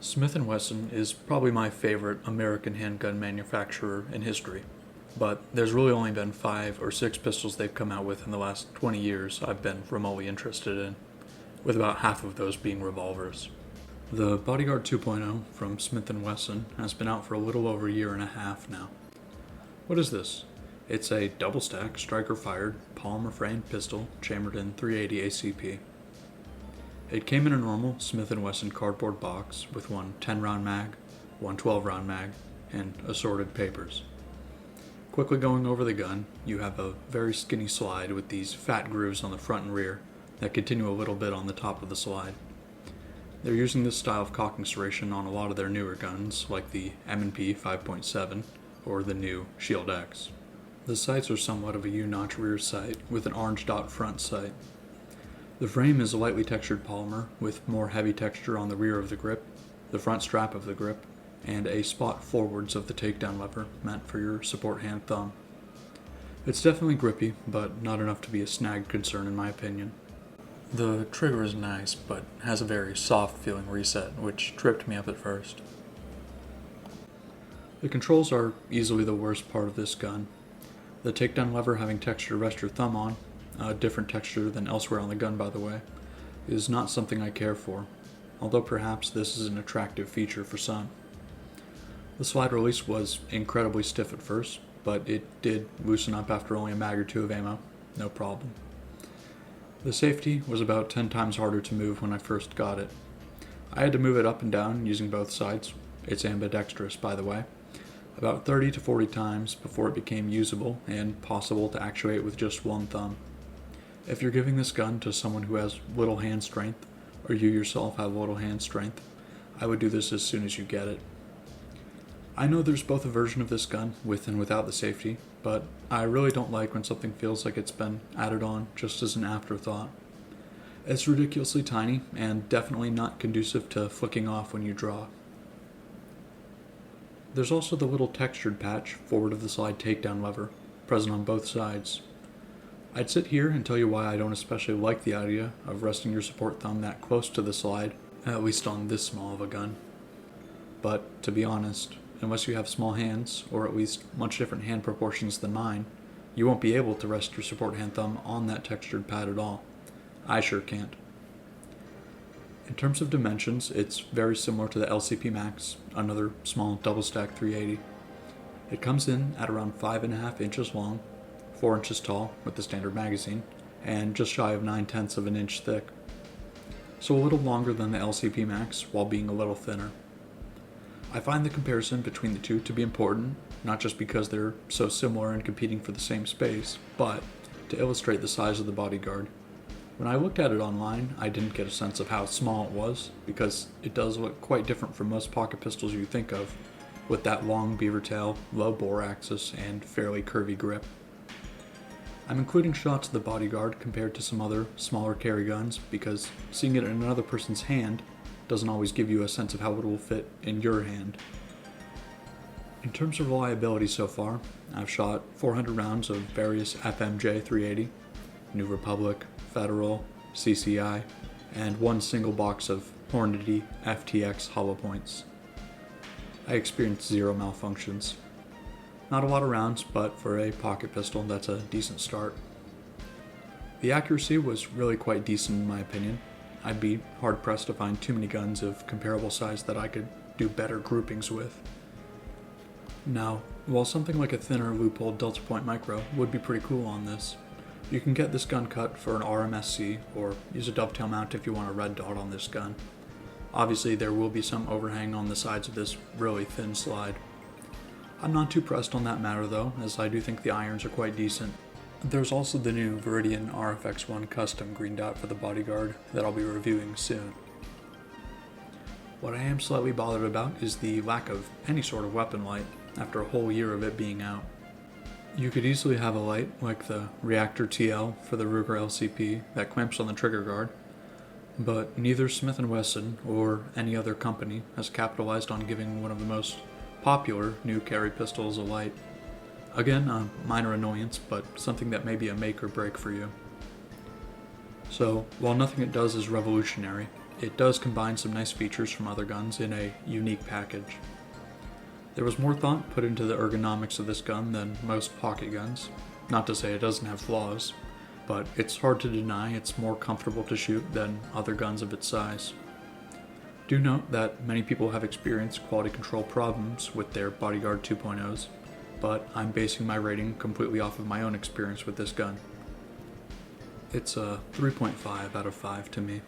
Smith & Wesson is probably my favorite American handgun manufacturer in history, but there's really only been 5 or 6 pistols they've come out with in the last 20 years I've been remotely interested in, with about half of those being revolvers. The Bodyguard 2.0 from Smith & Wesson has been out for a little over a year and a half now. What is this? It's a double-stack, striker-fired, polymer-framed pistol chambered in .380 ACP. It came in a normal Smith & Wesson cardboard box with one 10-round mag, one 12-round mag, and assorted papers. Quickly going over the gun, you have a very skinny slide with these fat grooves on the front and rear that continue a little bit on the top of the slide. They're using this style of cocking serration on a lot of their newer guns, like the M&P 5.7 or the new Shield X. The sights are somewhat of a U-notch rear sight with an orange dot front sight. The frame is a lightly textured polymer with more heavy texture on the rear of the grip, the front strap of the grip, and a spot forwards of the takedown lever meant for your support hand thumb. It's definitely grippy, but not enough to be a snag concern in my opinion. The trigger is nice, but has a very soft feeling reset, which tripped me up at first. The controls are easily the worst part of this gun. The takedown lever having texture to rest your thumb on, a different texture than elsewhere on the gun by the way, is not something I care for, although perhaps this is an attractive feature for some. The slide release was incredibly stiff at first, but it did loosen up after only a mag or two of ammo, no problem. The safety was about 10 times harder to move when I first got it. I had to move it up and down using both sides, it's ambidextrous by the way, about 30 to 40 times before it became usable and possible to actuate with just one thumb. If you're giving this gun to someone who has little hand strength, or you yourself have little hand strength, I would do this as soon as you get it. I know there's both a version of this gun, with and without the safety, but I really don't like when something feels like it's been added on just as an afterthought. It's ridiculously tiny, and definitely not conducive to flicking off when you draw. There's also the little textured patch forward of the slide takedown lever, present on both sides. I'd sit here and tell you why I don't especially like the idea of resting your support thumb that close to the slide, at least on this small of a gun. But, to be honest, unless you have small hands, or at least much different hand proportions than mine, you won't be able to rest your support hand thumb on that textured pad at all. I sure can't. In terms of dimensions, it's very similar to the LCP Max, another small double-stack .380. It comes in at around 5.5 inches long, 4 inches tall with the standard magazine, and just shy of 9/10 of an inch thick. So a little longer than the LCP Max while being a little thinner. I find the comparison between the two to be important, not just because they're so similar and competing for the same space, but to illustrate the size of the Bodyguard. When I looked at it online, I didn't get a sense of how small it was, because it does look quite different from most pocket pistols you think of, with that long beaver tail, low bore axis, and fairly curvy grip. I'm including shots of the Bodyguard compared to some other, smaller carry guns because seeing it in another person's hand doesn't always give you a sense of how it will fit in your hand. In terms of reliability so far, I've shot 400 rounds of various FMJ 380, New Republic, Federal, CCI, and one single box of Hornady FTX hollow points. I experienced 0 malfunctions. Not a lot of rounds, but for a pocket pistol, that's a decent start. The accuracy was really quite decent in my opinion. I'd be hard-pressed to find too many guns of comparable size that I could do better groupings with. Now, while something like a thinner loophole Delta Point Micro would be pretty cool on this, you can get this gun cut for an RMSC or use a dovetail mount if you want a red dot on this gun. Obviously there will be some overhang on the sides of this really thin slide. I'm not too pressed on that matter though, as I do think the irons are quite decent. There's also the new Viridian RFX 1 custom green dot for the Bodyguard that I'll be reviewing soon. What I am slightly bothered about is the lack of any sort of weapon light after a whole year of it being out. You could easily have a light like the Reactor TL for the Ruger LCP that clamps on the trigger guard, but neither Smith & Wesson or any other company has capitalized on giving one of the most popular new carry pistols a light. Again, a minor annoyance, but something that may be a make or break for you. So, while nothing it does is revolutionary, it does combine some nice features from other guns in a unique package. There was more thought put into the ergonomics of this gun than most pocket guns. Not to say it doesn't have flaws, but it's hard to deny it's more comfortable to shoot than other guns of its size. Do note that many people have experienced quality control problems with their Bodyguard 2.0s, but I'm basing my rating completely off of my own experience with this gun. It's a 3.5 out of 5 to me.